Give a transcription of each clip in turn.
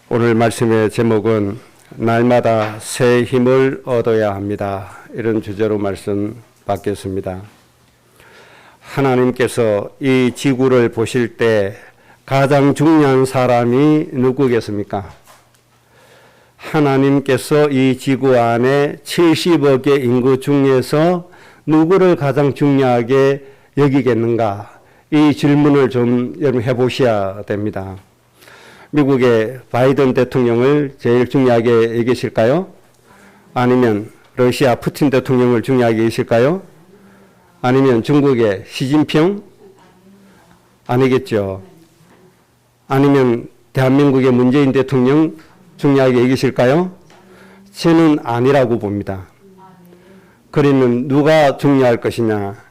오늘 말씀의 제목은 날마다 새 힘을 얻어야 합니다. 이런 주제로 말씀 받겠습니다. 하나님께서 이 지구를 보실 때 가장 중요한 사람이 누구겠습니까? 하나님께서 이 지구 안에 70억의 인구 중에서 누구를 가장 중요하게 여기겠는가? 이 질문을 좀 여러분 해보셔야 됩니다. 미국의 바이든 대통령을 제일 중요하게 여기실까요? 아니면 러시아 푸틴 대통령을 중요하게 여기실까요? 아니면 중국의 시진핑? 아니겠죠. 아니면 대한민국의 문재인 대통령 중요하게 여기실까요? 저는 아니라고 봅니다. 그러면 누가 중요할 것이냐?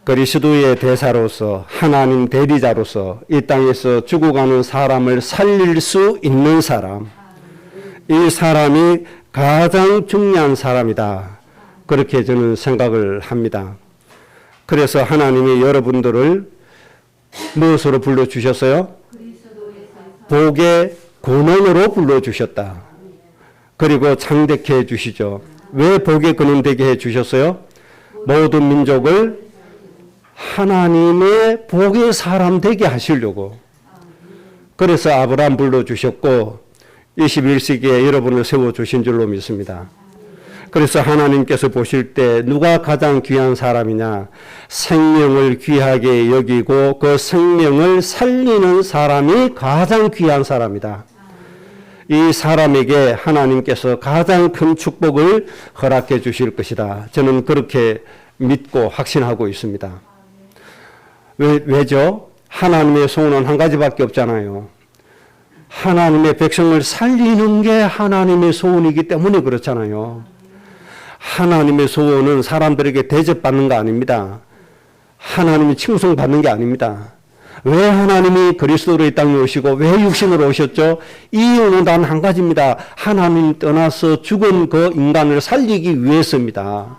그리스도의 대사로서 하나님 대리자로서 이 땅에서 죽어가는 사람을 살릴 수 있는 사람, 이 사람이 가장 중요한 사람이다. 그렇게 저는 생각을 합니다. 그래서 하나님이 여러분들을 무엇으로 불러주셨어요? 복의 근원으로 불러주셨다. 그리고 창대케 해주시죠. 왜 복의 근원 되게 해주셨어요? 모든 민족을 하나님의 복의 사람 되게 하시려고. 그래서 아브라함 불러주셨고 21세기에 여러분을 세워주신 줄로 믿습니다. 그래서 하나님께서 보실 때 누가 가장 귀한 사람이냐? 생명을 귀하게 여기고 그 생명을 살리는 사람이 가장 귀한 사람이다. 이 사람에게 하나님께서 가장 큰 축복을 허락해 주실 것이다. 저는 그렇게 믿고 확신하고 있습니다. 왜죠? 하나님의 소원은 한 가지밖에 없잖아요. 하나님의 백성을 살리는 게 하나님의 소원이기 때문에 그렇잖아요. 하나님의 소원은 사람들에게 대접받는 거 아닙니다. 하나님이 칭송받는 게 아닙니다. 왜 하나님이 그리스도로 이 땅에 오시고 왜 육신으로 오셨죠? 이유는 단 한 가지입니다. 하나님 떠나서 죽은 그 인간을 살리기 위해서입니다.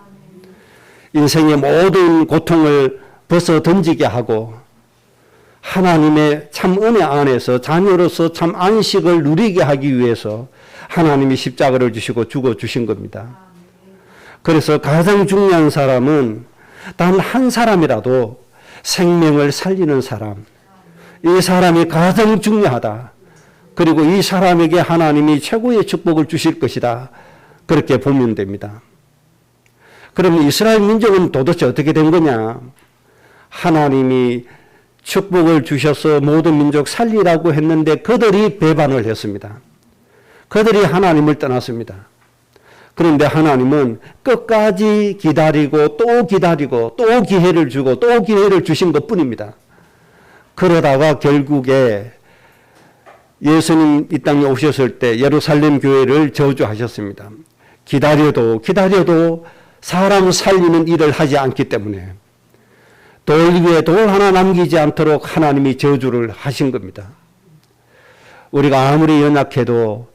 인생의 모든 고통을 벗어 던지게 하고 하나님의 참 은혜 안에서 자녀로서 참 안식을 누리게 하기 위해서 하나님이 십자가를 주시고 죽어주신 겁니다. 그래서 가장 중요한 사람은 단 한 사람이라도 생명을 살리는 사람, 이 사람이 가장 중요하다. 그리고 이 사람에게 하나님이 최고의 축복을 주실 것이다. 그렇게 보면 됩니다. 그럼 이스라엘 민족은 도대체 어떻게 된 거냐? 하나님이 축복을 주셔서 모든 민족 살리라고 했는데 그들이 배반을 했습니다. 그들이 하나님을 떠났습니다. 그런데 하나님은 끝까지 기다리고 또 기다리고 또 기회를 주고 또 기회를 주신 것뿐입니다. 그러다가 결국에 예수님 이 땅에 오셨을 때 예루살렘 교회를 저주하셨습니다. 기다려도 사람 살리는 일을 하지 않기 때문에 돌 위에 돌 하나 남기지 않도록 하나님이 저주를 하신 겁니다. 우리가 아무리 연약해도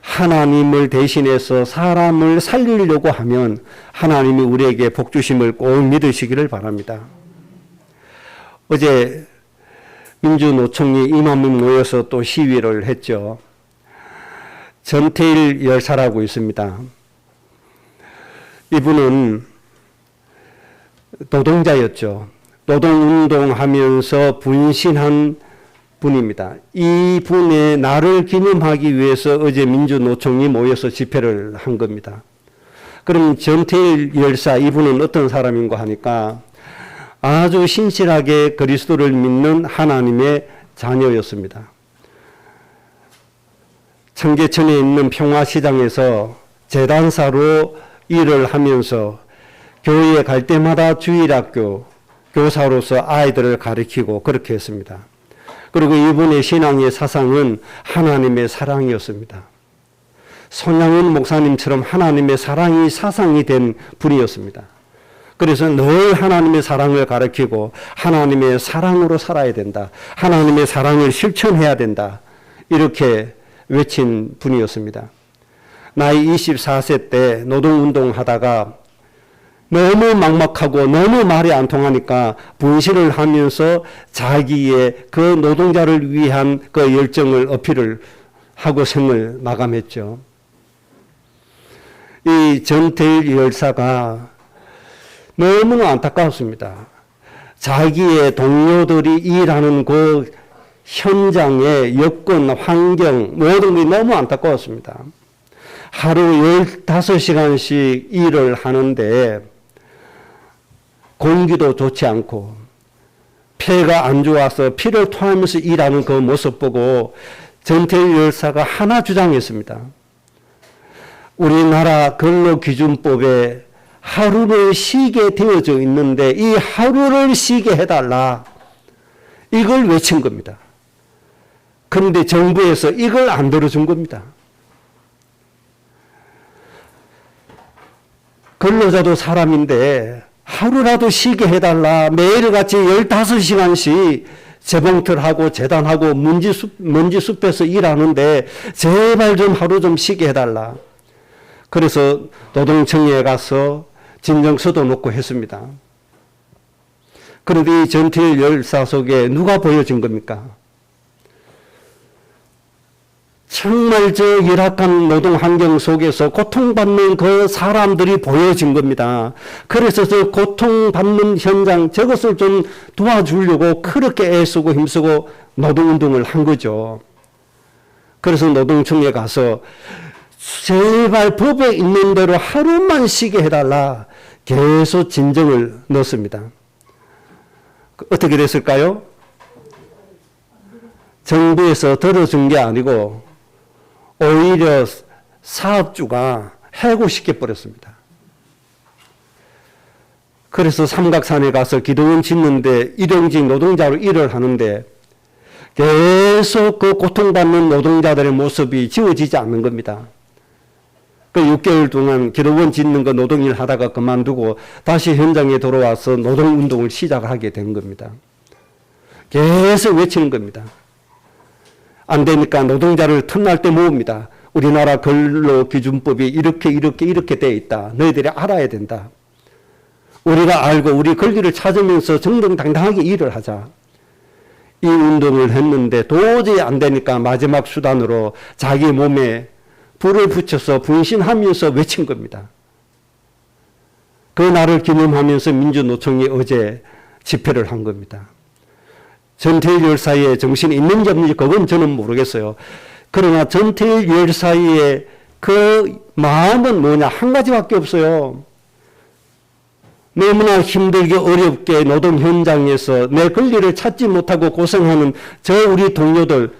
하나님을 대신해서 사람을 살리려고 하면 하나님이 우리에게 복 주심을 꼭 믿으시기를 바랍니다. 어제 민주노총이 2만 명 모여서 또 시위를 했죠. 전태일 열사라고 있습니다. 이분은 노동자였죠. 노동운동하면서 분신한 분입니다. 이 분의 날을 기념하기 위해서 어제 민주노총이 모여서 집회를 한 겁니다. 그럼 전태일 열사 이분은 어떤 사람인가 하니까 아주 신실하게 그리스도를 믿는 하나님의 자녀였습니다. 청계천에 있는 평화시장에서 재단사로 일을 하면서 교회에 갈 때마다 주일학교 교사로서 아이들을 가르치고 그렇게 했습니다. 그리고 이분의 신앙의 사상은 하나님의 사랑이었습니다. 손양은 목사님처럼 하나님의 사랑이 사상이 된 분이었습니다. 그래서 늘 하나님의 사랑을 가르치고 하나님의 사랑으로 살아야 된다. 하나님의 사랑을 실천해야 된다. 이렇게 외친 분이었습니다. 나이 24세 때 노동운동하다가 너무 막막하고 너무 말이 안 통하니까 분실을 하면서 자기의 그 노동자를 위한 그 열정을 어필을 하고 생을 마감했죠. 이 전태일 열사가 너무나 안타까웠습니다. 자기의 동료들이 일하는 그 현장의 여건, 환경, 모든 게 너무 안타까웠습니다. 하루 15시간씩 일을 하는데 공기도 좋지 않고 폐가 안 좋아서 피를 토하면서 일하는 그 모습 보고 전태일 열사가 하나 주장했습니다. 우리나라 근로기준법에 하루를 쉬게 되어져 있는데 이 하루를 쉬게 해달라. 이걸 외친 겁니다. 그런데 정부에서 이걸 안 들어준 겁니다. 근로자도 사람인데 하루라도 쉬게 해달라. 매일같이 15시간씩 재봉틀하고 재단하고 먼지숲에서 일하는데 제발 좀 하루 좀 쉬게 해달라. 그래서 노동청에 가서 진정서도 놓고 했습니다. 그런데 이 전태일 열사 속에 누가 보여진 겁니까? 정말 저 열악한 노동 환경 속에서 고통받는 그 사람들이 보여진 겁니다. 그래서 저 고통받는 현장 저것을 좀 도와주려고 그렇게 애쓰고 힘쓰고 노동운동을 한 거죠. 그래서 노동청에 가서 제발 법에 있는 대로 하루만 쉬게 해달라 계속 진정을 넣었습니다. 어떻게 됐을까요? 정부에서 들어준 게 아니고 오히려 사업주가 해고시켜 버렸습니다. 그래서 삼각산에 가서 기도원 짓는데 일용직 노동자로 일을 하는데 계속 그 고통받는 노동자들의 모습이 지워지지 않는 겁니다. 그 6개월 동안 기도원 짓는 거 노동일 하다가 그만두고 다시 현장에 돌아와서 노동운동을 시작하게 된 겁니다. 계속 외치는 겁니다. 안 되니까 노동자를 틈날 때 모읍니다. 우리나라 근로기준법이 이렇게 돼 있다. 너희들이 알아야 된다. 우리가 알고 우리 권리를 찾으면서 정정당당하게 일을 하자. 이 운동을 했는데 도저히 안 되니까 마지막 수단으로 자기 몸에 불을 붙여서 분신하면서 외친 겁니다. 그 날을 기념하면서 민주노총이 어제 집회를 한 겁니다. 전태일 열사의 정신이 있는지 없는지 그건 저는 모르겠어요. 그러나 전태일 열사의 그 마음은 뭐냐? 한 가지밖에 없어요. 너무나 힘들게 어렵게 노동 현장에서 내 권리를 찾지 못하고 고생하는 저 우리 동료들,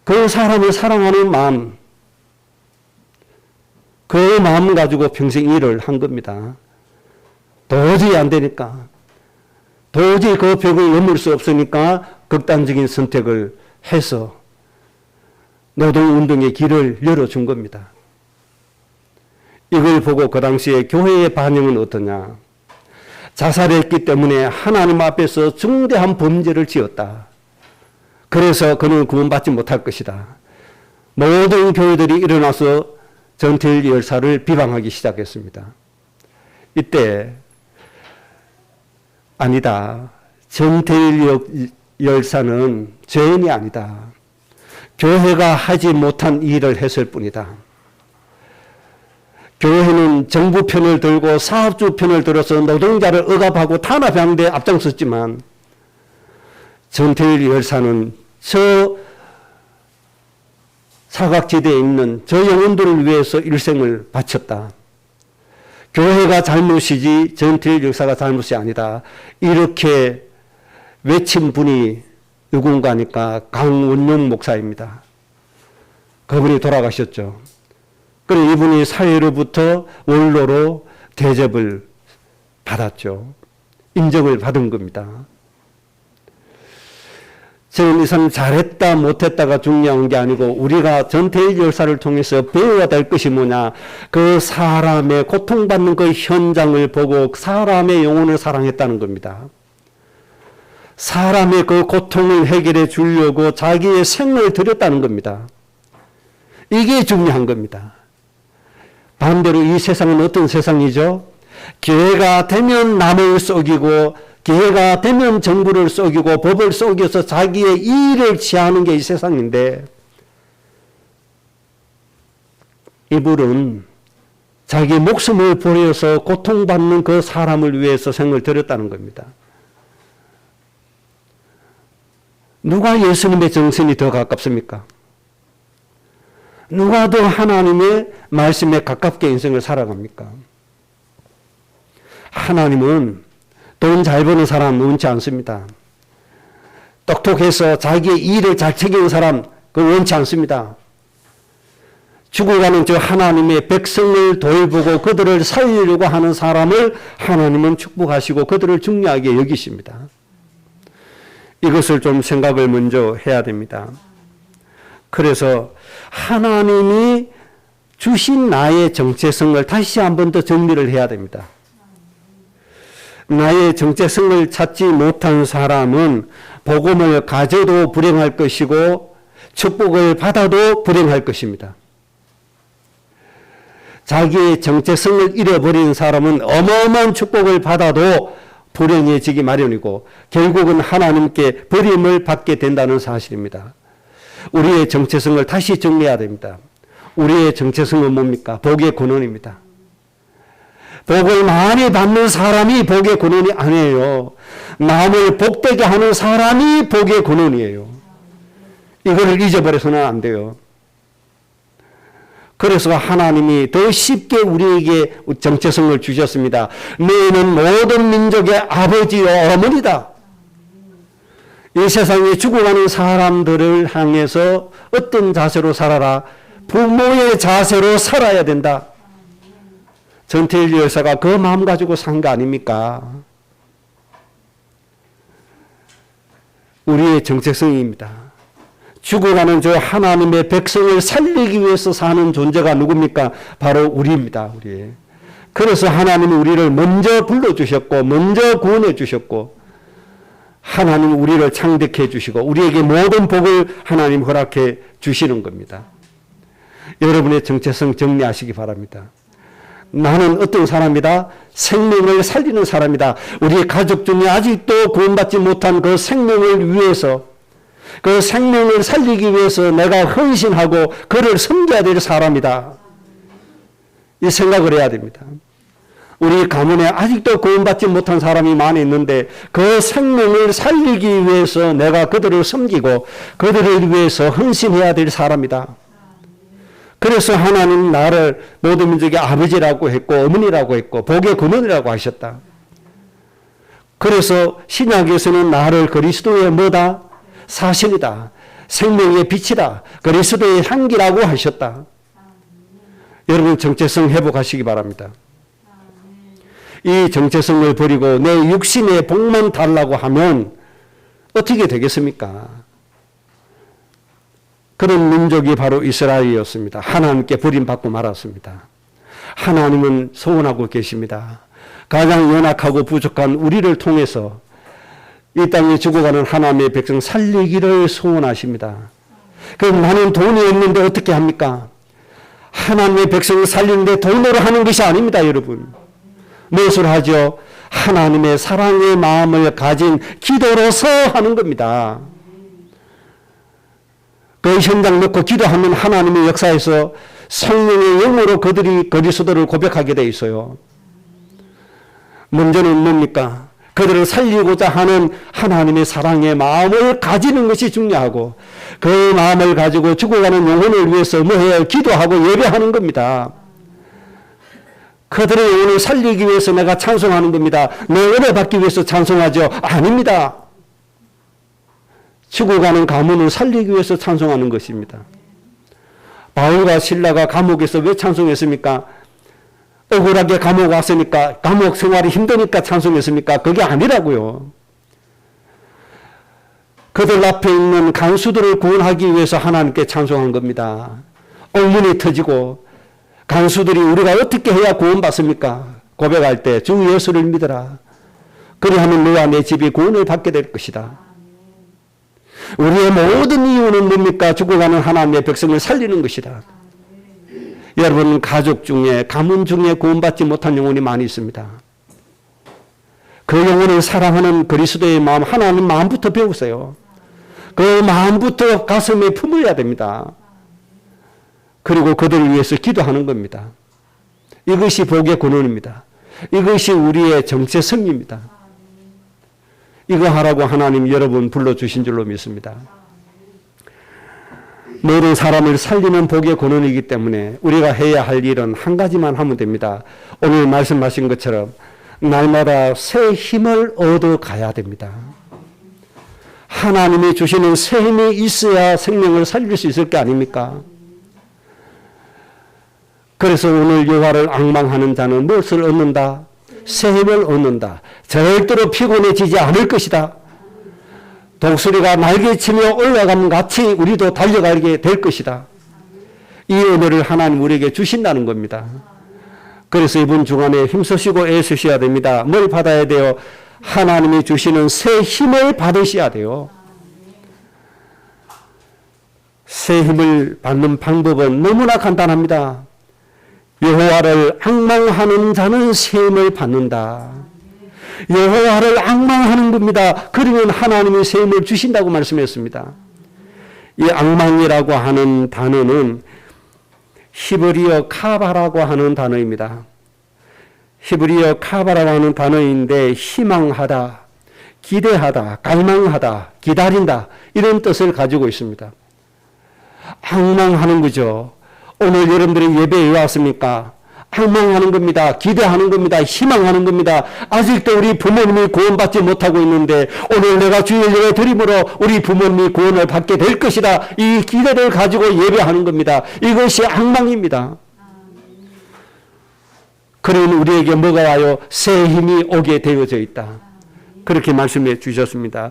그 사람을 사랑하는 마음, 그 마음 가지고 평생 일을 한 겁니다. 도저히 안 되니까. 도저히 그 벽을 넘을 수 없으니까 극단적인 선택을 해서 노동운동의 길을 열어준 겁니다. 이걸 보고 그 당시에 교회의 반응은 어떠냐. 자살했기 때문에 하나님 앞에서 중대한 범죄를 지었다. 그래서 그는 구원받지 못할 것이다. 모든 교회들이 일어나서 전태일 열사를 비방하기 시작했습니다. 이때 아니다. 전태일 열사는 죄인이 아니다. 교회가 하지 못한 일을 했을 뿐이다. 교회는 정부 편을 들고 사업주 편을 들어서 노동자를 억압하고 탄압하는 데 앞장섰지만 전태일 열사는 저 사각지대에 있는 저 영혼들을 위해서 일생을 바쳤다. 교회가 잘못이지 전태일 열사가 잘못이 아니다. 이렇게 외친 분이 누군가니까 강원용 목사입니다. 그분이 돌아가셨죠. 그리고 이분이 사회로부터 원로로 대접을 받았죠. 인정을 받은 겁니다. 저는 이 사람 잘했다 못했다가 중요한 게 아니고 우리가 전태일 열사를 통해서 배워야 될 것이 뭐냐. 그 사람의 고통받는 그 현장을 보고 사람의 영혼을 사랑했다는 겁니다. 사람의 그 고통을 해결해 주려고 자기의 생을 들였다는 겁니다. 이게 중요한 겁니다. 반대로 이 세상은 어떤 세상이죠? 기회가 되면 남을 속이고 기회가 되면 정부를 속이고 법을 속여서 자기의 이익을 취하는 게 이 세상인데 이분은 자기 목숨을 버려서 고통받는 그 사람을 위해서 생을 들였다는 겁니다. 누가 예수님의 정신이 더 가깝습니까? 누가 더 하나님의 말씀에 가깝게 인생을 살아갑니까? 하나님은 돈 잘 버는 사람 원치 않습니다. 똑똑해서 자기의 일을 잘 책임지는 사람 그걸 원치 않습니다. 죽어가는 저 하나님의 백성을 돌보고 그들을 살리려고 하는 사람을 하나님은 축복하시고 그들을 중요하게 여기십니다. 이것을 좀 생각을 먼저 해야 됩니다. 그래서 하나님이 주신 나의 정체성을 다시 한 번 더 정리를 해야 됩니다. 나의 정체성을 찾지 못한 사람은 복음을 가져도 불행할 것이고 축복을 받아도 불행할 것입니다. 자기의 정체성을 잃어버린 사람은 어마어마한 축복을 받아도 불행해지기 마련이고 결국은 하나님께 버림을 받게 된다는 사실입니다. 우리의 정체성을 다시 정리해야 됩니다. 우리의 정체성은 뭡니까? 복의 근원입니다. 복을 많이 받는 사람이 복의 근원이 아니에요. 남을 복되게 하는 사람이 복의 근원이에요. 이걸 잊어버려서는 안 돼요. 그래서 하나님이 더 쉽게 우리에게 정체성을 주셨습니다. 너희는 모든 민족의 아버지요 어머니다. 이 세상에 죽어가는 사람들을 향해서 어떤 자세로 살아라? 부모의 자세로 살아야 된다. 전태일 여사가 그 마음 가지고 산 거 아닙니까? 우리의 정체성입니다. 죽어가는 저 하나님의 백성을 살리기 위해서 사는 존재가 누굽니까? 바로 우리입니다. 우리. 그래서 하나님이 우리를 먼저 불러주셨고 먼저 구원해 주셨고 하나님이 우리를 창대해 주시고 우리에게 모든 복을 하나님 허락해 주시는 겁니다. 여러분의 정체성 정리하시기 바랍니다. 나는 어떤 사람이다? 생명을 살리는 사람이다. 우리 가족 중에 아직도 구원받지 못한 그 생명을 위해서 그 생명을 살리기 위해서 내가 헌신하고 그를 섬겨야 될 사람이다. 이 생각을 해야 됩니다. 우리 가문에 아직도 구원받지 못한 사람이 많이 있는데 그 생명을 살리기 위해서 내가 그들을 섬기고 그들을 위해서 헌신해야 될 사람이다. 그래서 하나님 나를 모든 민족의 아버지라고 했고 어머니라고 했고 복의 근원이라고 하셨다. 그래서 신약에서는 나를 그리스도의 뭐다? 사실이다. 생명의 빛이다. 그리스도의 향기라고 하셨다. 여러분 정체성 회복하시기 바랍니다. 이 정체성을 버리고 내 육신의 복만 달라고 하면 어떻게 되겠습니까? 그런 민족이 바로 이스라엘이었습니다. 하나님께 버림받고 말았습니다. 하나님은 소원하고 계십니다. 가장 연약하고 부족한 우리를 통해서 이 땅에 죽어가는 하나님의 백성 살리기를 소원하십니다. 그럼 나는 돈이 없는데 어떻게 합니까? 하나님의 백성을 살리는데 돈으로 하는 것이 아닙니다, 여러분. 무엇을 하죠? 하나님의 사랑의 마음을 가진 기도로서 하는 겁니다. 그 현장 놓고 기도하면 하나님의 역사에서 성령의 영으로 그들이 그리스도를 고백하게 돼 있어요. 문제는 뭡니까? 그들을 살리고자 하는 하나님의 사랑의 마음을 가지는 것이 중요하고 그 마음을 가지고 죽어가는 영혼을 위해서 뭐 해야 기도하고 예배하는 겁니다. 그들의 영혼을 살리기 위해서 내가 찬송하는 겁니다. 내 은혜 받기 위해서 찬송하죠? 아닙니다. 죽어가는 가문을 살리기 위해서 찬송하는 것입니다. 바울과 실라가 감옥에서 왜 찬송했습니까? 억울하게 감옥 왔으니까, 감옥 생활이 힘드니까 찬송했습니까? 그게 아니라고요. 그들 앞에 있는 간수들을 구원하기 위해서 하나님께 찬송한 겁니다. 옥문이 터지고 간수들이 우리가 어떻게 해야 구원받습니까? 고백할 때 주 예수를 믿어라. 그리하면 너와 내 집이 구원을 받게 될 것이다. 우리의 모든 이유는 뭡니까? 죽어가는 하나님의 백성을 살리는 것이다. 여러분 가족 중에 가문 중에 구원받지 못한 영혼이 많이 있습니다. 그 영혼을 사랑하는 그리스도의 마음, 하나님 마음부터 배우세요. 그 마음부터 가슴에 품어야 됩니다. 그리고 그들을 위해서 기도하는 겁니다. 이것이 복의 근원입니다. 이것이 우리의 정체성입니다. 이거 하라고 하나님 여러분 불러주신 줄로 믿습니다. 모든 사람을 살리는 복의 근원이기 때문에 우리가 해야 할 일은 한 가지만 하면 됩니다. 오늘 말씀하신 것처럼 날마다 새 힘을 얻어가야 됩니다. 하나님이 주시는 새 힘이 있어야 생명을 살릴 수 있을 게 아닙니까? 그래서 오늘 여호와를 앙망하는 자는 무엇을 얻는다? 새 힘을 얻는다. 절대로 피곤해지지 않을 것이다. 독수리가 날개치며 올라가면 같이 우리도 달려가게 될 것이다. 이 은혜를 하나님 우리에게 주신다는 겁니다. 그래서 이번 주간에 힘쓰시고 애쓰셔야 됩니다. 뭘 받아야 돼요? 하나님이 주시는 새 힘을 받으셔야 돼요. 새 힘을 받는 방법은 너무나 간단합니다. 여호와를 앙망하는 자는 새 힘을 받는다. 여호와를 앙망하는 겁니다. 그러면 하나님이 새 힘을 주신다고 말씀했습니다. 이 앙망이라고 하는 단어는 히브리어 카바라고 하는 단어입니다. 히브리어 카바라고 하는 단어인데 희망하다, 기대하다, 갈망하다, 기다린다 이런 뜻을 가지고 있습니다. 앙망하는 거죠. 오늘 여러분들이 예배에 왔습니까? 앙망하는 겁니다. 기대하는 겁니다. 희망하는 겁니다. 아직도 우리 부모님이 구원받지 못하고 있는데 오늘 내가 주의 예배 드림으로 우리 부모님이 구원을 받게 될 것이다. 이 기대를 가지고 예배하는 겁니다. 이것이 앙망입니다. 그러면 우리에게 뭐가 와요? 새 힘이 오게 되어져 있다. 그렇게 말씀해 주셨습니다.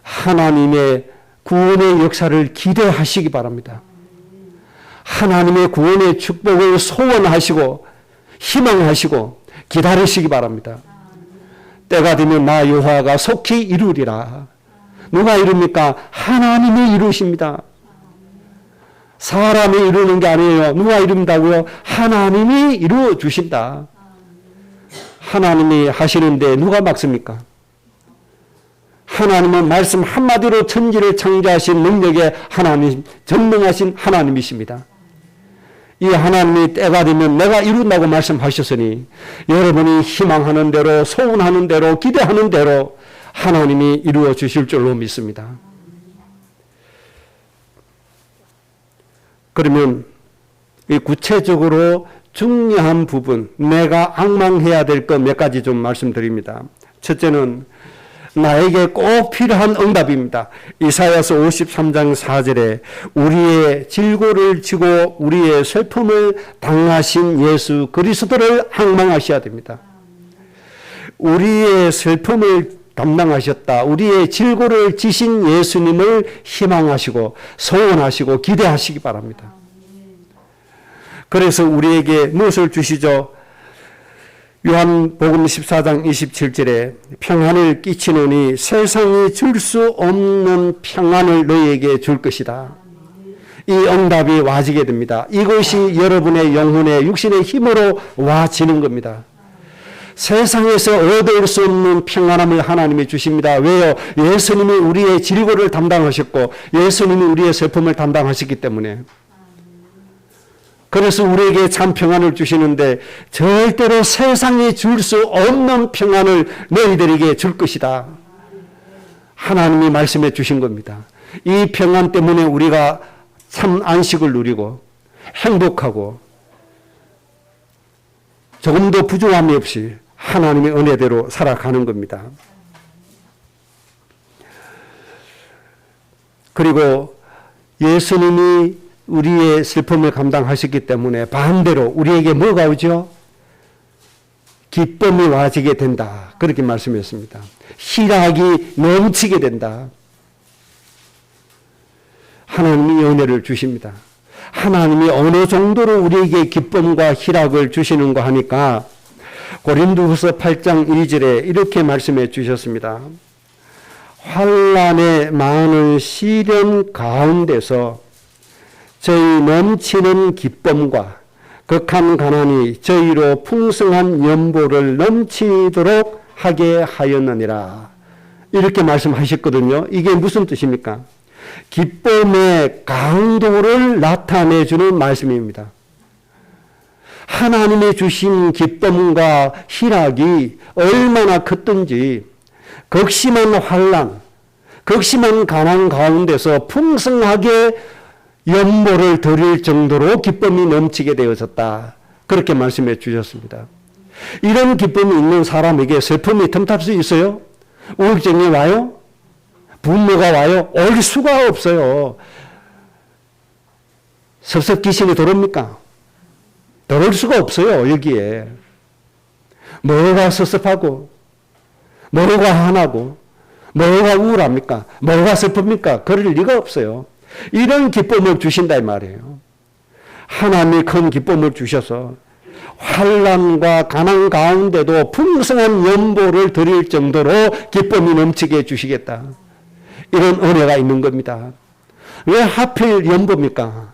하나님의 구원의 역사를 기대하시기 바랍니다. 하나님의 구원의 축복을 소원하시고 희망하시고 기다리시기 바랍니다. 때가 되면 나 여호와가 속히 이루리라. 누가 이룹니까? 하나님이 이루십니다. 사람이 이루는 게 아니에요. 누가 이룬다고요? 하나님이 이루어 주신다. 하나님이 하시는데 누가 막습니까? 하나님은 말씀 한마디로 천지를 창조하신 능력의 하나님, 전능하신 하나님이십니다. 이 하나님이 때가 되면 내가 이룬다고 말씀하셨으니 여러분이 희망하는 대로, 소원하는 대로, 기대하는 대로 하나님이 이루어 주실 줄로 믿습니다. 그러면 이 구체적으로 중요한 부분, 내가 앙망해야 될 것 몇 가지 좀 말씀드립니다. 첫째는 나에게 꼭 필요한 응답입니다. 이사야서 53장 4절에 우리의 질고를 지고 우리의 슬픔을 당하신 예수 그리스도를 앙망하셔야 됩니다. 우리의 슬픔을 담당하셨다. 우리의 질고를 지신 예수님을 희망하시고 소원하시고 기대하시기 바랍니다. 그래서 우리에게 무엇을 주시죠? 요한복음 14장 27절에 평안을 끼치노니 세상이 줄 수 없는 평안을 너희에게 줄 것이다. 이 응답이 와지게 됩니다. 이것이 여러분의 영혼의 육신의 힘으로 와지는 겁니다. 세상에서 얻을 수 없는 평안함을 하나님이 주십니다. 왜요? 예수님이 우리의 질고를 담당하셨고 예수님이 우리의 슬픔을 담당하셨기 때문에. 그래서 우리에게 참 평안을 주시는데 절대로 세상이 줄 수 없는 평안을 너희들에게 줄 것이다. 하나님이 말씀해 주신 겁니다. 이 평안 때문에 우리가 참 안식을 누리고 행복하고 조금도 부족함이 없이 하나님의 은혜대로 살아가는 겁니다. 그리고 예수님이 우리의 슬픔을 감당하셨기 때문에 반대로 우리에게 뭐가 오죠? 기쁨이 와지게 된다. 그렇게 말씀했습니다. 희락이 넘치게 된다. 하나님이 은혜를 주십니다. 하나님이 어느 정도로 우리에게 기쁨과 희락을 주시는 거 하니까 고린도후서 8장 2절에 이렇게 말씀해 주셨습니다. 환난의 많은 시련 가운데서 저희 넘치는 기쁨과 극한 가난이 저희로 풍성한 연보를 넘치도록 하게 하였느니라. 이렇게 말씀하셨거든요. 이게 무슨 뜻입니까? 기쁨의 강도를 나타내주는 말씀입니다. 하나님의 주신 기쁨과 희락이 얼마나 컸든지 극심한 환난, 극심한 가난 가운데서 풍성하게 연보를 드릴 정도로 기쁨이 넘치게 되어졌다. 그렇게 말씀해 주셨습니다. 이런 기쁨이 있는 사람에게 슬픔이 틈탈 수 있어요? 우울증이 와요? 분노가 와요? 올 수가 없어요. 섭섭 귀신이 들어옵니까? 들어올 수가 없어요, 여기에. 뭐가 섭섭하고, 뭐가 화나고, 뭐가 우울합니까? 뭐가 슬픕니까? 그럴 리가 없어요. 이런 기쁨을 주신다 이 말이에요. 하나님이 큰 기쁨을 주셔서 환난과 가난 가운데도 풍성한 연보를 드릴 정도로 기쁨이 넘치게 해주시겠다. 이런 은혜가 있는 겁니다. 왜 하필 연보입니까?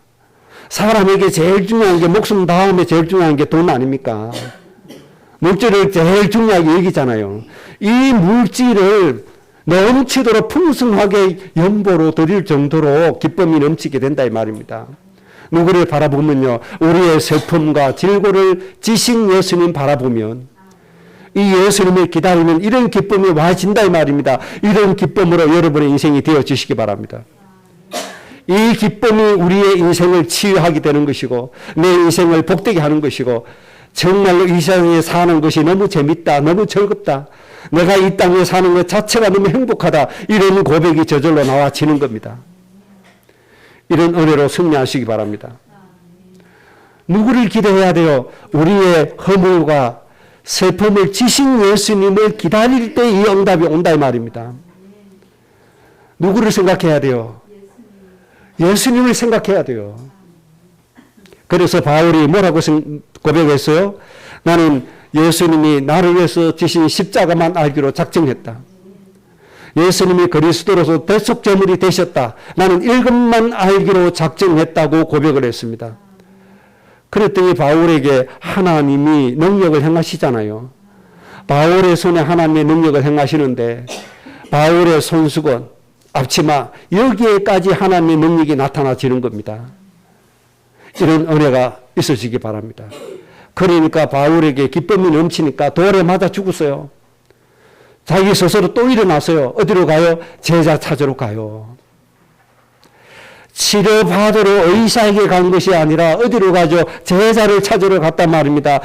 사람에게 제일 중요한 게 목숨 다음에 제일 중요한 게 돈 아닙니까? 물질을 제일 중요하게 여기잖아요. 이 물질을 넘치도록 풍성하게 연보로 드릴 정도로 기쁨이 넘치게 된다 이 말입니다. 누구를 바라보면요, 우리의 슬픔과 질고를 지신 예수님 바라보면 이 예수님을 기다리면 이런 기쁨이 와진다 이 말입니다. 이런 기쁨으로 여러분의 인생이 되어지시기 바랍니다. 이 기쁨이 우리의 인생을 치유하게 되는 것이고 내 인생을 복되게 하는 것이고 정말로 이 세상에 사는 것이 너무 재밌다, 너무 즐겁다, 내가 이 땅에 사는 것 자체가 너무 행복하다, 이런 고백이 저절로 나와지는 겁니다. 이런 은혜로 승리하시기 바랍니다. 누구를 기대해야 돼요? 우리의 허물과 슬픔을 지신 예수님을 기다릴 때 이 응답이 온다 이 말입니다. 누구를 생각해야 돼요? 예수님을 생각해야 돼요. 그래서 바울이 뭐라고 고백했어요? 나는 예수님이 나를 위해서 지신 십자가만 알기로 작정했다. 예수님이 그리스도로서 대속제물이 되셨다. 나는 이것만 알기로 작정했다고 고백을 했습니다. 그랬더니 바울에게 하나님이 능력을 행하시잖아요. 바울의 손에 하나님의 능력을 행하시는데 바울의 손수건, 앞치마 여기에까지 하나님의 능력이 나타나지는 겁니다. 이런 은혜가 있으시기 바랍니다. 그러니까 바울에게 기쁨이 넘치니까 돌에 맞아 죽었어요. 자기 스스로 또 일어났어요. 어디로 가요? 제자 찾으러 가요. 치료받으러 의사에게 간 것이 아니라 어디로 가죠? 제자를 찾으러 갔단 말입니다.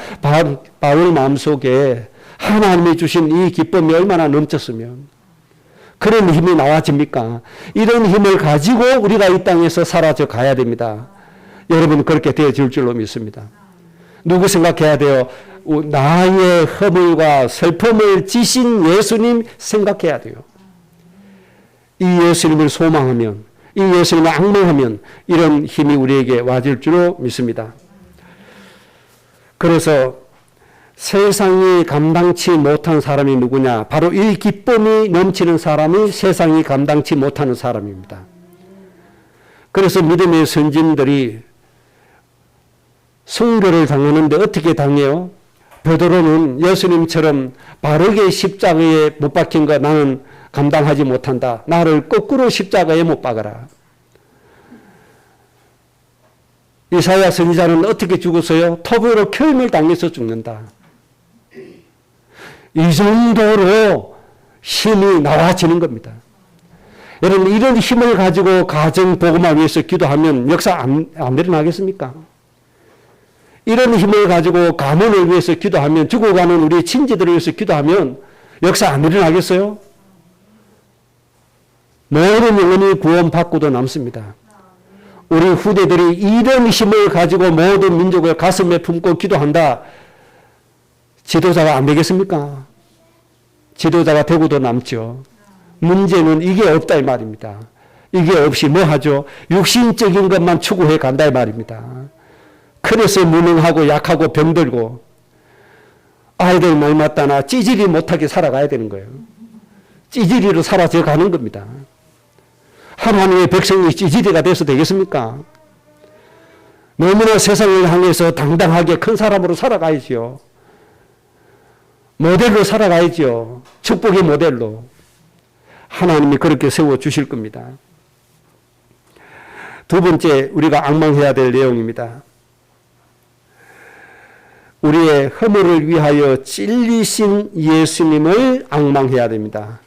바울 마음속에 하나님이 주신 이 기쁨이 얼마나 넘쳤으면 그런 힘이 나와집니까? 이런 힘을 가지고 우리가 이 땅에서 사라져 가야 됩니다. 여러분 그렇게 되어질 줄로 믿습니다. 누구 생각해야 돼요? 나의 허물과 슬픔을 지신 예수님 생각해야 돼요. 이 예수님을 소망하면, 이 예수님을 앙망하면 이런 힘이 우리에게 와질 줄로 믿습니다. 그래서 세상이 감당치 못한 사람이 누구냐? 바로 이 기쁨이 넘치는 사람이 세상이 감당치 못하는 사람입니다. 그래서 믿음의 선진들이 순교를 당하는데 어떻게 당해요? 베드로는 예수님처럼 바르게 십자가에 못 박힌 거 나는 감당하지 못한다. 나를 거꾸로 십자가에 못 박아라. 이사야 선지자는 어떻게 죽었어요? 톱으로 켜임을 당해서 죽는다. 이 정도로 힘이 나와지는 겁니다. 여러분 이런 힘을 가지고 가정 복음화 위해서 기도하면 역사 안 일어나겠습니까? 이런 힘을 가지고 가문을 위해서 기도하면, 죽어가는 우리 친지들을 위해서 기도하면 역사 안 일어나겠어요? 모든 영혼이 구원받고도 남습니다. 우리 후대들이 이런 힘을 가지고 모든 민족을 가슴에 품고 기도한다. 지도자가 안 되겠습니까? 지도자가 되고도 남죠. 문제는 이게 없다 이 말입니다. 이게 없이 뭐 하죠? 육신적인 것만 추구해 간다 이 말입니다. 그래서 무능하고 약하고 병들고 아이들 말 맞다나 찌질이 못하게 살아가야 되는 거예요. 찌질이로 사라져 가는 겁니다. 하나님의 백성이 찌질이가 돼서 되겠습니까? 너무나 세상을 향해서 당당하게 큰 사람으로 살아가야죠. 모델로 살아가야죠. 축복의 모델로. 하나님이 그렇게 세워주실 겁니다. 두 번째 우리가 앙망해야 될 내용입니다. 우리의 허물을 위하여 찔리신 예수님을 앙망해야 됩니다.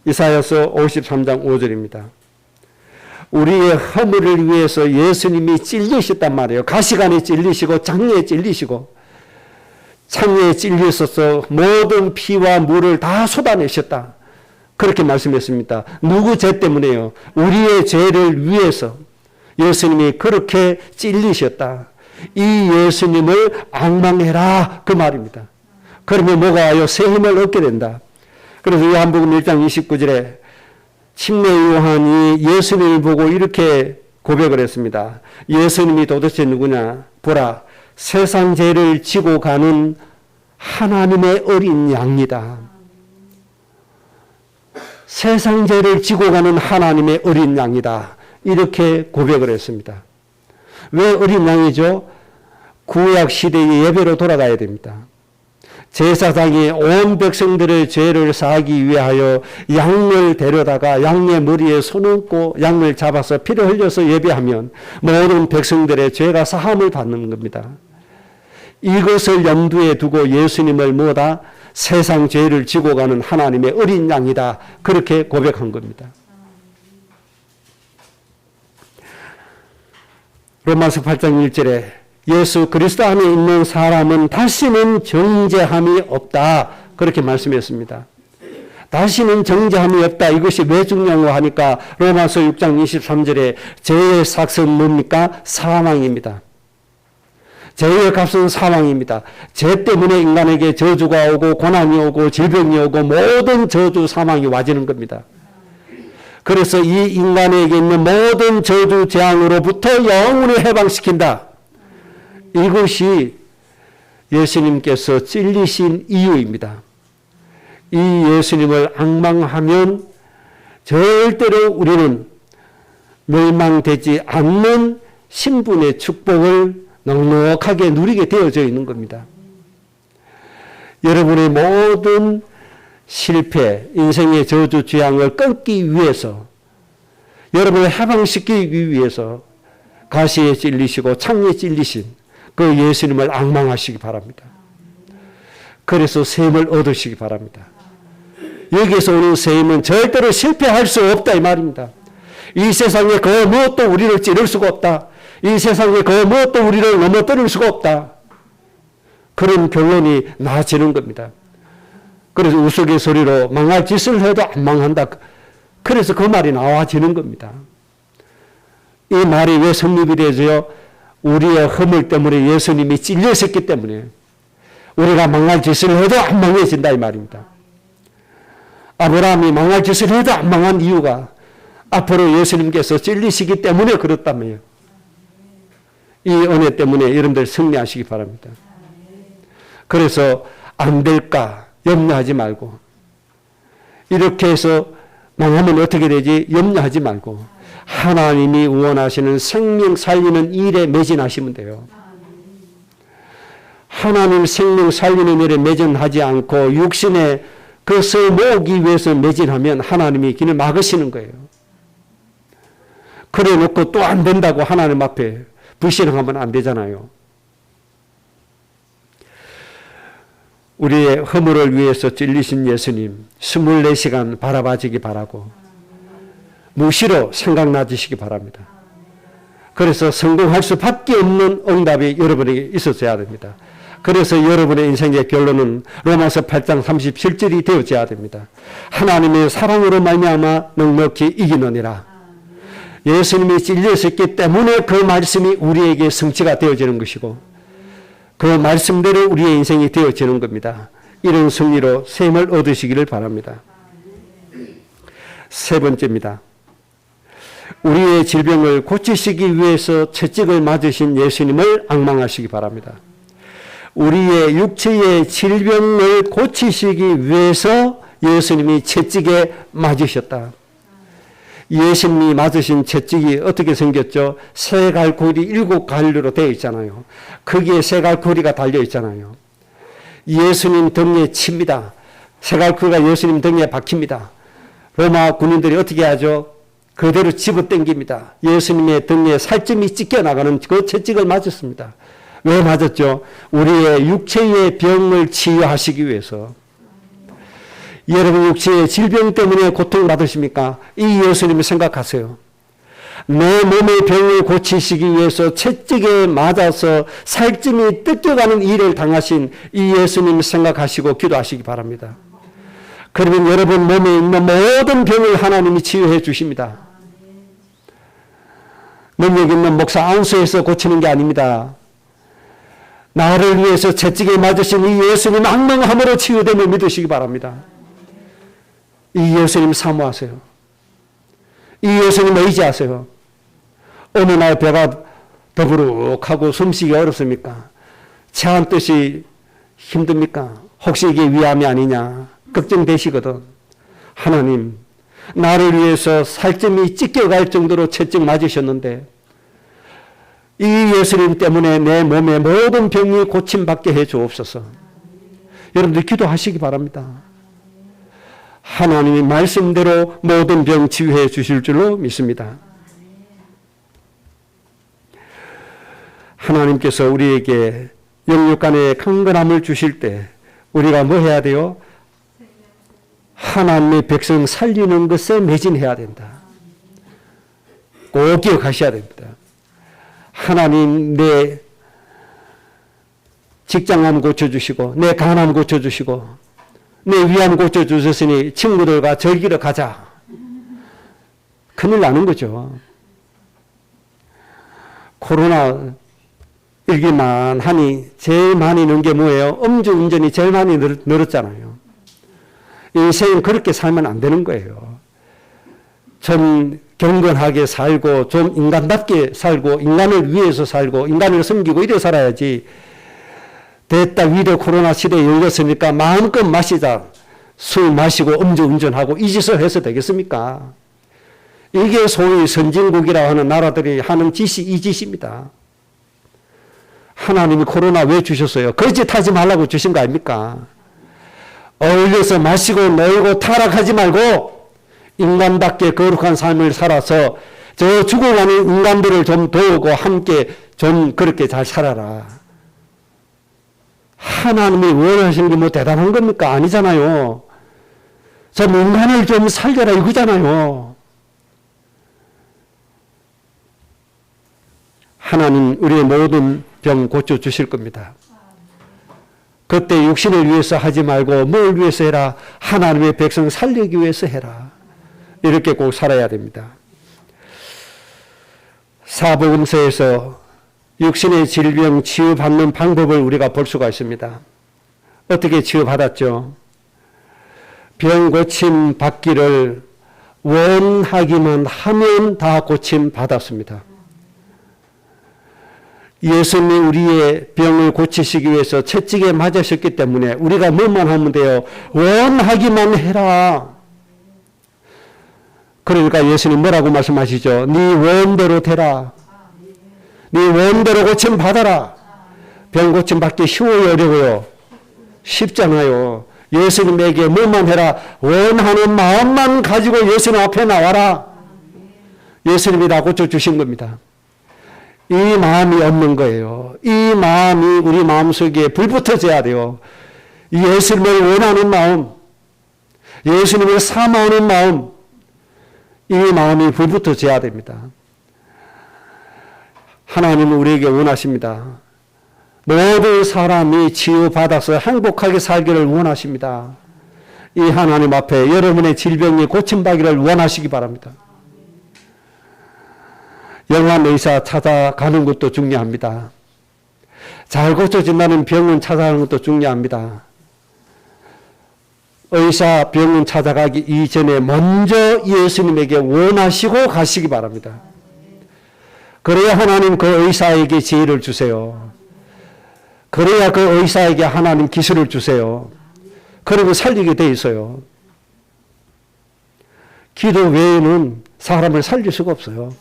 이사야서 53장 5절입니다. 우리의 허물을 위해서 예수님이 찔리셨단 말이에요. 가시관에 찔리시고 장애에 찔리시고 창에 찔리셔서 모든 피와 물을 다 쏟아내셨다. 그렇게 말씀했습니다. 누구 죄 때문에요? 우리의 죄를 위해서 예수님이 그렇게 찔리셨다. 이 예수님을 앙망해라 그 말입니다. 그러면 뭐가 와요? 새 힘을 얻게 된다. 그래서 요한복음 1장 29절에 침례 요한이 예수님을 보고 이렇게 고백을 했습니다. 예수님이 도대체 누구냐? 보라, 세상 죄를 지고 가는 하나님의 어린 양이다. 세상 죄를 지고 가는 하나님의 어린 양이다. 이렇게 고백을 했습니다. 왜 어린 양이죠? 구약 시대의 예배로 돌아가야 됩니다. 제사장이 온 백성들의 죄를 사하기 위하여 양을 데려다가 양의 머리에 손 얹고 양을 잡아서 피를 흘려서 예배하면 모든 백성들의 죄가 사함을 받는 겁니다. 이것을 염두에 두고 예수님을 뭐다? 세상 죄를 지고 가는 하나님의 어린 양이다. 그렇게 고백한 겁니다. 로마서 8장 1절에 예수 그리스도 안에 있는 사람은 다시는 정죄함이 없다. 그렇게 말씀했습니다. 다시는 정죄함이 없다. 이것이 왜 중요한가 하니까 로마서 6장 23절에 죄의 삭은 뭡니까? 사망입니다. 죄의 값은 사망입니다. 죄 때문에 인간에게 저주가 오고 고난이 오고 질병이 오고 모든 저주 사망이 와지는 겁니다. 그래서 이 인간에게 있는 모든 저주 재앙으로부터 영원히 해방시킨다. 이것이 예수님께서 찔리신 이유입니다. 이 예수님을 앙망하면 절대로 우리는 멸망되지 않는 신분의 축복을 넉넉하게 누리게 되어져 있는 겁니다. 여러분의 모든 실패, 인생의 저주 재앙을 끊기 위해서, 여러분을 해방시키기 위해서 가시에 찔리시고 창에 찔리신 그 예수님을 앙망하시기 바랍니다. 그래서 셈을 얻으시기 바랍니다. 여기에서 오는 셈은 절대로 실패할 수 없다 이 말입니다. 이 세상에 그 무엇도 우리를 찌를 수가 없다. 이 세상에 그 무엇도 우리를 넘어뜨릴 수가 없다. 그런 결론이 나아지는 겁니다. 그래서 우스갯소리로 망할 짓을 해도 안 망한다. 그래서 그 말이 나와지는 겁니다. 이 말이 왜 성립이 되죠? 우리의 허물 때문에 예수님이 찔렸었기 때문에 우리가 망할 짓을 해도 안 망해진다 이 말입니다. 아브라함이 망할 짓을 해도 안 망한 이유가 앞으로 예수님께서 찔리시기 때문에 그렇다며요. 이 은혜 때문에 여러분들 승리하시기 바랍니다. 그래서 안 될까 염려하지 말고, 이렇게 해서 망하면 어떻게 되지 염려하지 말고 하나님이 원하시는 생명 살리는 일에 매진하시면 돼요. 하나님 생명 살리는 일에 매진하지 않고 육신의 것을 모으기 위해서 매진하면 하나님이 길을 막으시는 거예요. 그래 놓고 또 안 된다고 하나님 앞에 불신하면 안 되잖아요. 우리의 허물을 위해서 찔리신 예수님 24시간 바라봐지기 바라고 무시로 생각나지시기 바랍니다. 그래서 성공할 수밖에 없는 응답이 여러분에게 있어야 됩니다. 그래서 여러분의 인생의 결론은 로마서 8장 37절이 되어져야 됩니다. 하나님의 사랑으로 말미암아 넉넉히 이기느니라. 예수님이 찔렸었기 때문에 그 말씀이 우리에게 성취가 되어지는 것이고 그 말씀대로 우리의 인생이 되어지는 겁니다. 이런 승리로 셈을 얻으시기를 바랍니다. 세 번째입니다. 우리의 질병을 고치시기 위해서 채찍을 맞으신 예수님을 앙망하시기 바랍니다. 우리의 육체의 질병을 고치시기 위해서 예수님이 채찍에 맞으셨다. 예수님이 맞으신 채찍이 어떻게 생겼죠? 쇠갈고리 7갈래로 되어 있잖아요. 거기에 쇠갈고리가 달려 있잖아요. 예수님 등에 칩니다. 쇠갈고리가 예수님 등에 박힙니다. 로마 군인들이 어떻게 하죠? 그대로 집어당깁니다. 예수님의 등에 살점이 찢겨나가는 그 채찍을 맞았습니다. 왜 맞았죠? 우리의 육체의 병을 치유하시기 위해서. 여러분 육체의 질병 때문에 고통받으십니까? 이 예수님을 생각하세요. 내 몸의 병을 고치시기 위해서 채찍에 맞아서 살점이 뜯겨가는 일을 당하신 이 예수님을 생각하시고 기도하시기 바랍니다. 그러면 여러분 몸에 있는 모든 병을 하나님이 치유해 주십니다. 능력 있는 목사 안수에서 고치는 게 아닙니다. 나를 위해서 채찍에 맞으신 이 예수님 악명함으로 치유됨을 믿으시기 바랍니다. 이 예수님 사모하세요. 이 예수님 의지하세요. 어느 날 배가 더부룩하고 숨쉬기 어렵습니까? 체한 뜻이 힘듭니까? 혹시 이게 위암이 아니냐 걱정되시거든. 하나님, 나를 위해서 살점이 찢겨갈 정도로 채찍 맞으셨는데 이 예수님 때문에 내 몸의 모든 병이 고침받게 해 주옵소서. 여러분들 기도하시기 바랍니다. 하나님이 말씀대로 모든 병 치유해 주실 줄로 믿습니다. 하나님께서 우리에게 영육 간의 강건함을 주실 때 우리가 뭐 해야 돼요? 하나님의 백성 살리는 것에 매진해야 된다. 꼭 기억하셔야 됩니다. 하나님 내 직장암 고쳐주시고 내 간암 고쳐주시고 내 위암 고쳐주셨으니 친구들과 즐기러 가자. 큰일 나는 거죠. 코로나 일기만 하니 제일 많이 는 게 뭐예요? 음주운전이 제일 많이 늘었잖아요. 인생은 그렇게 살면 안 되는 거예요. 좀 경건하게 살고 좀 인간답게 살고 인간을 위해서 살고 인간을 섬기고 이래 살아야지. 됐다 위대 코로나 시대에 열렸으니까 마음껏 마시자. 술 마시고 음주운전하고 이 짓을 해서 되겠습니까? 이게 소위 선진국이라고 하는 나라들이 하는 짓이 이 짓입니다. 하나님이 코로나 왜 주셨어요? 그 짓 하지 말라고 주신 거 아닙니까? 어울려서 마시고 놀고 타락하지 말고 인간답게 거룩한 삶을 살아서 저 죽어가는 인간들을 좀 도우고 함께 좀 그렇게 잘 살아라. 하나님이 원하시는 게 뭐 대단한 겁니까? 아니잖아요. 저 인간을 좀 살려라 이거잖아요. 하나님 우리의 모든 병 고쳐주실 겁니다. 그때 육신을 위해서 하지 말고 뭘 위해서 해라? 하나님의 백성 살리기 위해서 해라. 이렇게 꼭 살아야 됩니다. 사복음서에서 육신의 질병 치유받는 방법을 우리가 볼 수가 있습니다. 어떻게 치유받았죠? 병 고침 받기를 원하기만 하면 다 고침 받았습니다. 예수님이 우리의 병을 고치시기 위해서 채찍에 맞으셨기 때문에 우리가 뭐만 하면 돼요? 원하기만 해라. 그러니까 예수님 뭐라고 말씀하시죠? 네 원대로 되라. 네 원대로 고침 받아라. 병 고침 받기 쉬워요, 어려워요? 쉽잖아요. 예수님에게 뭐만 해라? 원하는 마음만 가지고 예수님 앞에 나와라. 예수님이 다 고쳐주신 겁니다. 이 마음이 없는 거예요. 이 마음이 우리 마음속에 불붙어져야 돼요. 예수님을 원하는 마음, 예수님을 사모하는 마음, 이 마음이 불붙어져야 됩니다. 하나님은 우리에게 원하십니다. 모든 사람이 치유받아서 행복하게 살기를 원하십니다. 이 하나님 앞에 여러분의 질병이 고침받기를 원하시기 바랍니다. 영암 의사 찾아가는 것도 중요합니다. 잘 고쳐진다는 병원 찾아가는 것도 중요합니다. 의사 병원 찾아가기 이전에 먼저 예수님에게 원하시고 가시기 바랍니다. 그래야 하나님 그 의사에게 지혜를 주세요. 그래야 그 의사에게 하나님 기술을 주세요. 그리고 살리게 돼 있어요. 기도 외에는 사람을 살릴 수가 없어요.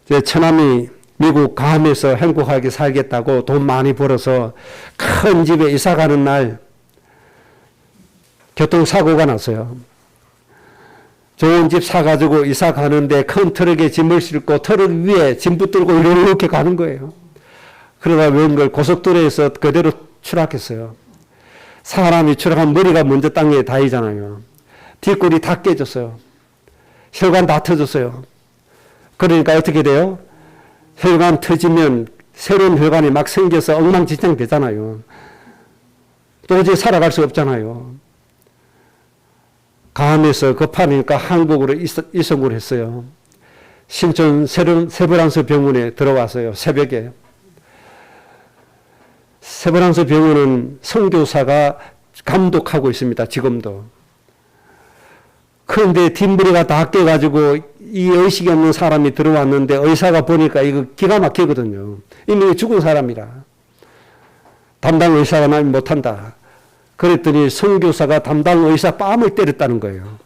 제 처남이 미국 감에서 행복하게 살겠다고 돈 많이 벌어서 큰 집에 이사 가는 날 교통사고가 났어요. 좋은 집 사가지고 이사 가는데 큰 트럭에 짐을 싣고 트럭 위에 짐 붙들고 이렇게 가는 거예요. 그러다 웬걸 고속도로에서 그대로 추락했어요. 사람이 추락하면 머리가 먼저 땅에 닿이잖아요. 뒷골이 다 깨졌어요. 혈관 다 터졌어요. 그러니까 어떻게 돼요? 혈관 터지면 새로운 혈관이 막 생겨서 엉망진창 되잖아요. 도저히 살아갈 수 없잖아요. 감에서 급하니까 한국으로 이송을 했어요. 신촌 세브란스 병원에 들어왔어요. 새벽에. 세브란스 병원은 선교사가 감독하고 있습니다. 지금도. 그런데 뒷머리가 다 깨가지고 이 의식이 없는 사람이 들어왔는데 의사가 보니까 이거 기가 막히거든요. 이미 죽은 사람이라. 담당 의사가 말 못한다. 그랬더니 선교사가 담당 의사 뺨을 때렸다는 거예요.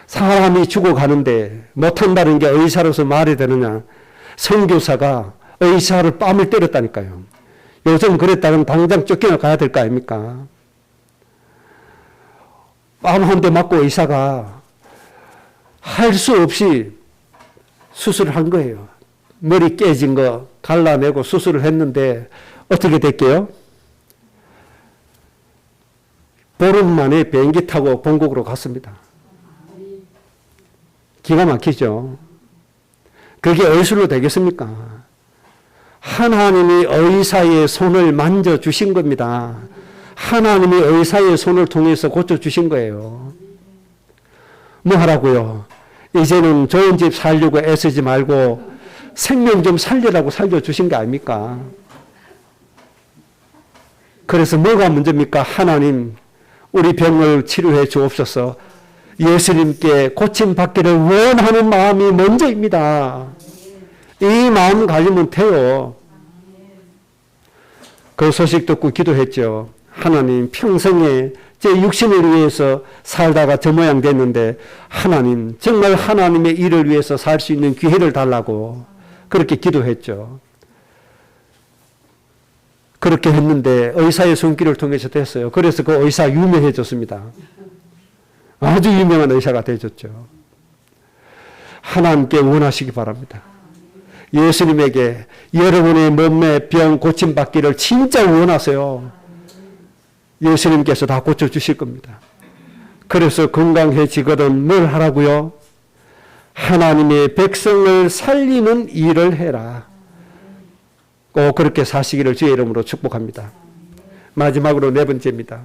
사람이 죽어가는데 못한다는 게 의사로서 말이 되느냐. 선교사가 의사를 뺨을 때렸다니까요. 요즘 그랬다면 당장 쫓겨나가야 될 거 아닙니까? 뺨 한 대 맞고 의사가 할 수 없이 수술을 한 거예요. 머리 깨진 거 갈라내고 수술을 했는데 어떻게 됐게요? 보름 만에 비행기 타고 본국으로 갔습니다. 기가 막히죠. 그게 의술로 되겠습니까? 하나님이 의사의 손을 만져주신 겁니다. 하나님이 의사의 손을 통해서 고쳐주신 거예요. 뭐 하라고요? 이제는 좋은 집 살려고 애쓰지 말고 생명 좀 살리라고 살려주신 게 아닙니까? 그래서 뭐가 문제입니까? 하나님, 우리 병을 치료해 주옵소서. 예수님께 고침받기를 원하는 마음이 먼저입니다. 이 마음 가지면 돼요. 그 소식 듣고 기도했죠. 하나님, 평생에 제 육신을 위해서 살다가 저 모양 됐는데 하나님, 정말 하나님의 일을 위해서 살 수 있는 기회를 달라고 그렇게 기도했죠. 그렇게 했는데 의사의 손길을 통해서 됐어요. 그래서 그 의사 유명해졌습니다. 아주 유명한 의사가 되셨죠. 하나님께 원하시기 바랍니다. 예수님에게 여러분의 몸의 병 고침받기를 진짜 원하세요. 예수님께서 다 고쳐주실 겁니다. 그래서 건강해지거든 뭘 하라고요? 하나님의 백성을 살리는 일을 해라. 꼭 그렇게 사시기를 주의 이름으로 축복합니다. 마지막으로 네 번째입니다.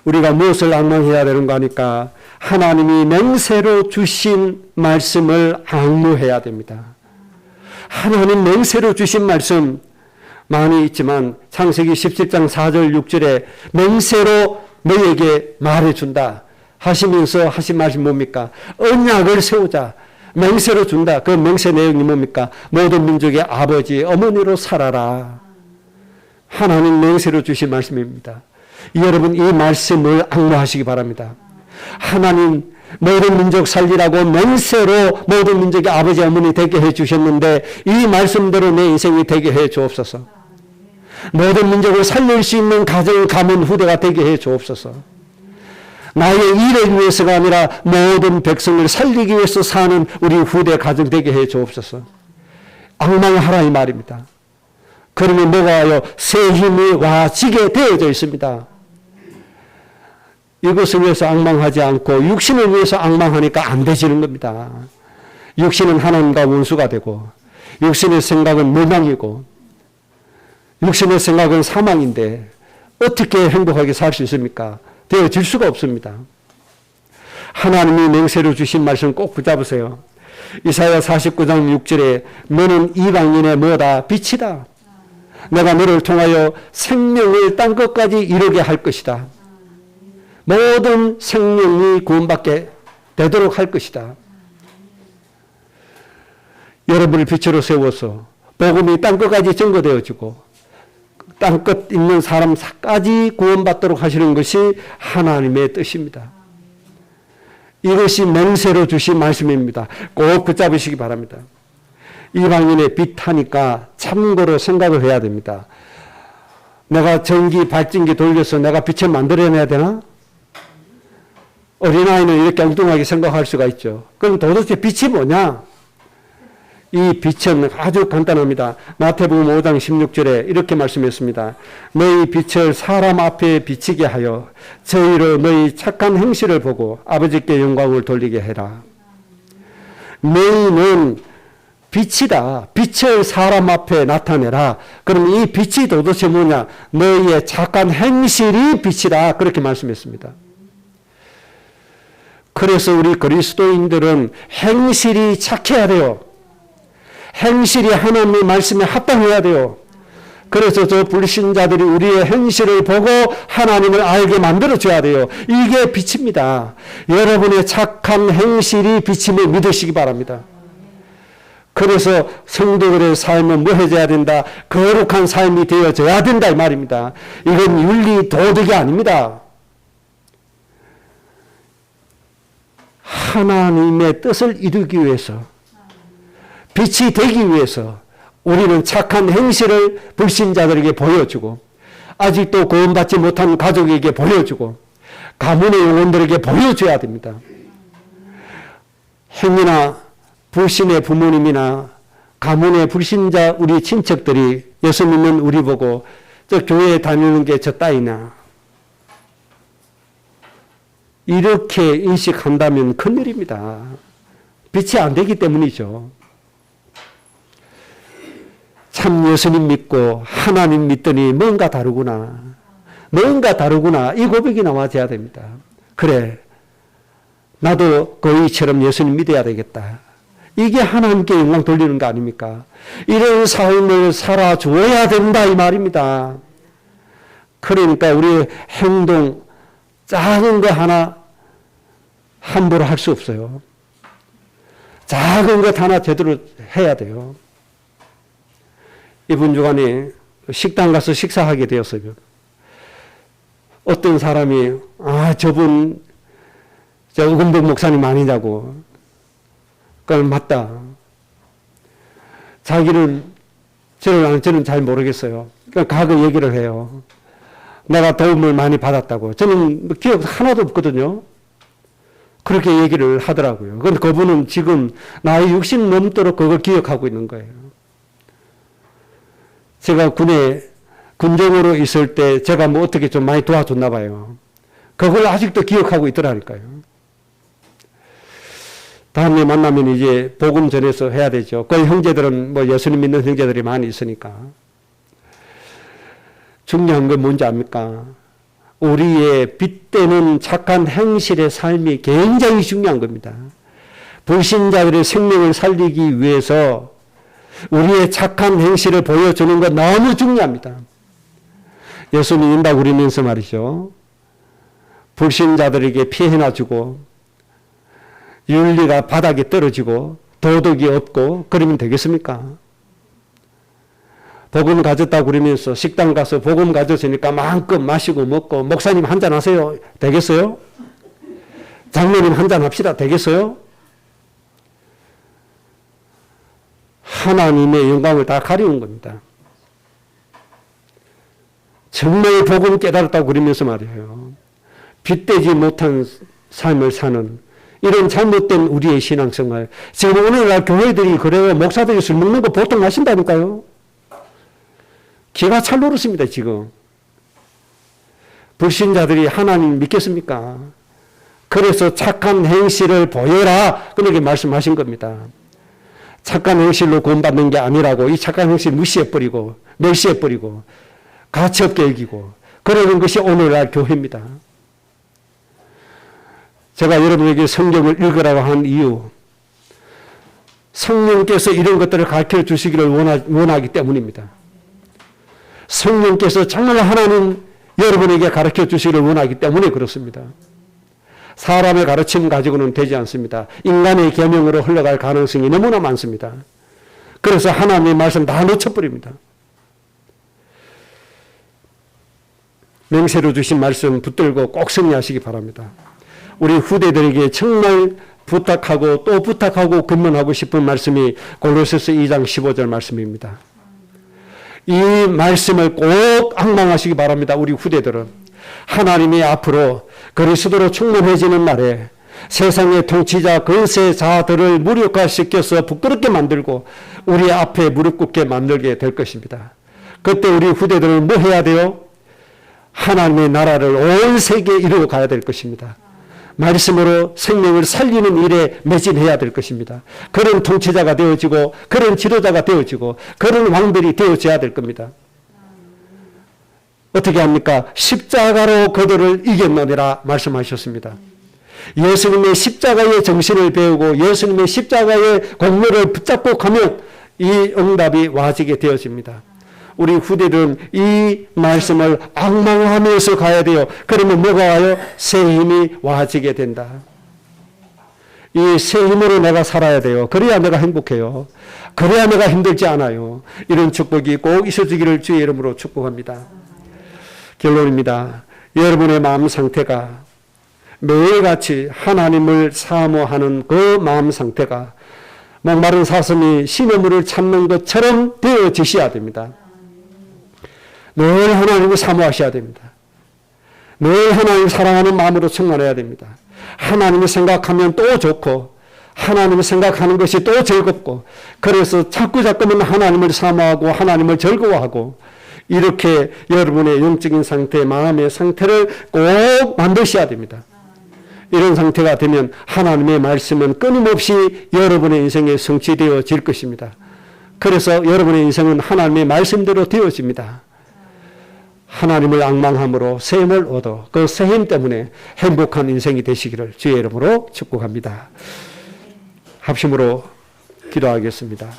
우리가 무엇을 앙망해야 되는가 하니까 하나님이 맹세로 주신 말씀을 앙무해야 됩니다. 하나님 맹세로 주신 말씀 많이 있지만 창세기 17장 4절 6절에 맹세로 너에게 말해준다 하시면서 하신 말씀이 뭡니까? 언약을 세우자. 맹세로 준다. 그 맹세 내용이 뭡니까? 모든 민족의 아버지, 어머니로 살아라. 하나님 맹세로 주신 말씀입니다. 여러분 이 말씀을 앙무하시기 바랍니다. 하나님 모든 민족 살리라고 맹세로 모든 민족의 아버지 어머니 되게 해주셨는데 이 말씀대로 내 인생이 되게 해 주옵소서. 모든 민족을 살릴 수 있는 가정 가문 후대가 되게 해 주옵소서. 나의 일을 위해서가 아니라 모든 백성을 살리기 위해서 사는 우리 후대 가정 되게 해 주옵소서. 앙망하라 이 말입니다. 그러면 뭐가 와요? 새 힘이 와지게 되어져 있습니다. 이것을 위해서 앙망하지 않고 육신을 위해서 앙망하니까 안 되지는 겁니다. 육신은 하나님과 원수가 되고 육신의 생각은 멸망이고 육신의 생각은 사망인데 어떻게 행복하게 살 수 있습니까? 되어질 수가 없습니다. 하나님이 맹세로 주신 말씀 꼭 붙잡으세요. 이사야 49장 6절에 너는 이방인의 뭐다? 빛이다. 내가 너를 통하여 생명을 땅 끝까지 이루게 할 것이다. 모든 생명이 구원받게 되도록 할 것이다. 여러분을 빛으로 세워서 복음이 땅 끝까지 증거되어지고 땅 끝 있는 사람까지 구원받도록 하시는 것이 하나님의 뜻입니다. 이것이 맹세로 주신 말씀입니다. 꼭 붙잡으시기 바랍니다. 이방인의 빛 하니까 참고로 생각을 해야 됩니다. 내가 전기 발전기 돌려서 내가 빛을 만들어내야 되나? 어린아이는 이렇게 엉뚱하게 생각할 수가 있죠. 그럼 도대체 빛이 뭐냐? 이 빛은 아주 간단합니다. 마태복음 5장 16절에 이렇게 말씀했습니다. 너희 빛을 사람 앞에 비치게 하여 저희로 너희 착한 행실을 보고 아버지께 영광을 돌리게 해라. 너희는 빛이다. 빛을 사람 앞에 나타내라. 그럼 이 빛이 도대체 뭐냐? 너희의 착한 행실이 빛이다. 그렇게 말씀했습니다. 그래서 우리 그리스도인들은 행실이 착해야 돼요. 행실이 하나님의 말씀에 합당해야 돼요. 그래서 저 불신자들이 우리의 행실을 보고 하나님을 알게 만들어줘야 돼요. 이게 빛입니다. 여러분의 착한 행실이 빛임을 믿으시기 바랍니다. 그래서 성도들의 삶은 뭐해져야 된다? 거룩한 삶이 되어져야 된다 이 말입니다. 이건 윤리 도덕이 아닙니다. 하나님의 뜻을 이루기 위해서, 빛이 되기 위해서 우리는 착한 행실을 불신자들에게 보여주고, 아직도 구원받지 못한 가족에게 보여주고, 가문의 영혼들에게 보여줘야 됩니다. 행위나 불신의 부모님이나 가문의 불신자 우리 친척들이 예수 믿는 우리 보고 저 교회에 다니는 게 저 따위나 이렇게 인식한다면 큰일입니다. 빛이 안 되기 때문이죠. 참 예수님 믿고 하나님 믿더니 뭔가 다르구나. 뭔가 다르구나. 이 고백이 나와줘야 됩니다. 그래, 나도 그이처럼 예수님 믿어야 되겠다. 이게 하나님께 영광 돌리는 거 아닙니까? 이런 삶을 살아주어야 된다 이 말입니다. 그러니까 우리의 행동 작은 거 하나 함부로 할 수 없어요. 작은 것 하나 제대로 해야 돼요. 이번 주간에 식당 가서 식사하게 되었어요. 어떤 사람이 저분 저 은복 목사님 아니냐고. 그럼 맞다. 자기는 저는 잘 모르겠어요. 그러니까 과거 얘기를 해요. 내가 도움을 많이 받았다고. 저는 기억 하나도 없거든요. 그렇게 얘기를 하더라고요. 그런데 그분은 지금 나이 60 넘도록 그걸 기억하고 있는 거예요. 제가 군정으로 있을 때 제가 뭐 어떻게 좀 많이 도와줬나 봐요. 그걸 아직도 기억하고 있더라니까요. 다음에 만나면 이제 복음 전해서 해야 되죠. 그 형제들은 뭐 예수님 믿는 형제들이 많이 있으니까. 중요한 건 뭔지 압니까? 우리의 빗대는 착한 행실의 삶이 굉장히 중요한 겁니다. 불신자들의 생명을 살리기 위해서 우리의 착한 행실을 보여주는 건 너무 중요합니다. 예수 믿는다고 그러면서 말이죠. 불신자들에게 피해나 주고 윤리가 바닥에 떨어지고 도덕이 없고 그러면 되겠습니까? 복음 가졌다고 그러면서 식당 가서 복음 가졌으니까 마음껏 마시고 먹고 목사님 한잔 하세요. 되겠어요? 장로님 한잔 합시다. 되겠어요? 하나님의 영광을 다 가리운 겁니다. 정말 복음 깨달았다고 그러면서 말이에요. 빗대지 못한 삶을 사는 이런 잘못된 우리의 신앙생활. 지금 오늘날 교회들이 그래요. 목사들이 술 먹는 거 보통 하신다니까요. 기가 찰 노릇습니다, 지금. 불신자들이 하나님 믿겠습니까? 그래서 착한 행실을 보여라. 그렇게 말씀하신 겁니다. 착한 행실로 구원받는 게 아니라고 이 착한 행실 무시해버리고 멸시해버리고 가치없게 여기고 그러는 것이 오늘날 교회입니다. 제가 여러분에게 성경을 읽으라고 한 이유, 성령께서 이런 것들을 가르쳐 주시기를 원하기 때문입니다. 성령께서 정말 하나님 여러분에게 가르쳐 주시기를 원하기 때문에 그렇습니다. 사람의 가르침 가지고는 되지 않습니다. 인간의 계명으로 흘러갈 가능성이 너무나 많습니다. 그래서 하나님의 말씀 다 놓쳐버립니다. 맹세로 주신 말씀 붙들고 꼭 승리하시기 바랍니다. 우리 후대들에게 정말 부탁하고 또 부탁하고 근면하고 싶은 말씀이 골로새서 2장 15절 말씀입니다. 이 말씀을 꼭 앙망하시기 바랍니다. 우리 후대들은 하나님이 앞으로 그리스도로 충만해지는 날에 세상의 통치자 권세자들을 무력화시켜서 부끄럽게 만들고 우리 앞에 무릎 꿇게 만들게 될 것입니다. 그때 우리 후대들은 뭐 해야 돼요? 하나님의 나라를 온 세계에 이루어 가야 될 것입니다. 말씀으로 생명을 살리는 일에 매진해야 될 것입니다. 그런 통치자가 되어지고 그런 지도자가 되어지고 그런 왕들이 되어져야 될 겁니다. 어떻게 합니까? 십자가로 그들을 이겼느니라 말씀하셨습니다. 예수님의 십자가의 정신을 배우고 예수님의 십자가의 공로를 붙잡고 가면 이 응답이 와지게 되어집니다. 우리 후대들은 이 말씀을 앙망하면서 가야 돼요. 그러면 뭐가 와요? 새 힘이 와지게 된다. 이 새 힘으로 내가 살아야 돼요. 그래야 내가 행복해요. 그래야 내가 힘들지 않아요. 이런 축복이 꼭 있어지기를 주의 이름으로 축복합니다. 결론입니다. 여러분의 마음 상태가 매일같이 하나님을 사모하는 그 마음 상태가 목마른 사슴이 시냇물을 찾는 것처럼 되어지셔야 됩니다. 늘 하나님을 사모하셔야 됩니다. 늘 하나님을 사랑하는 마음으로 충만해야 됩니다. 하나님을 생각하면 또 좋고 하나님을 생각하는 것이 또 즐겁고 그래서 자꾸자꾸만 하나님을 사모하고 하나님을 즐거워하고 이렇게 여러분의 영적인 상태, 마음의 상태를 꼭 만드셔야 됩니다. 이런 상태가 되면 하나님의 말씀은 끊임없이 여러분의 인생에 성취되어질 것입니다. 그래서 여러분의 인생은 하나님의 말씀대로 되어집니다. 하나님을 앙망함으로 새 힘을 얻어 그 새 힘 때문에 행복한 인생이 되시기를 주의 이름으로 축복합니다. 합심으로 기도하겠습니다.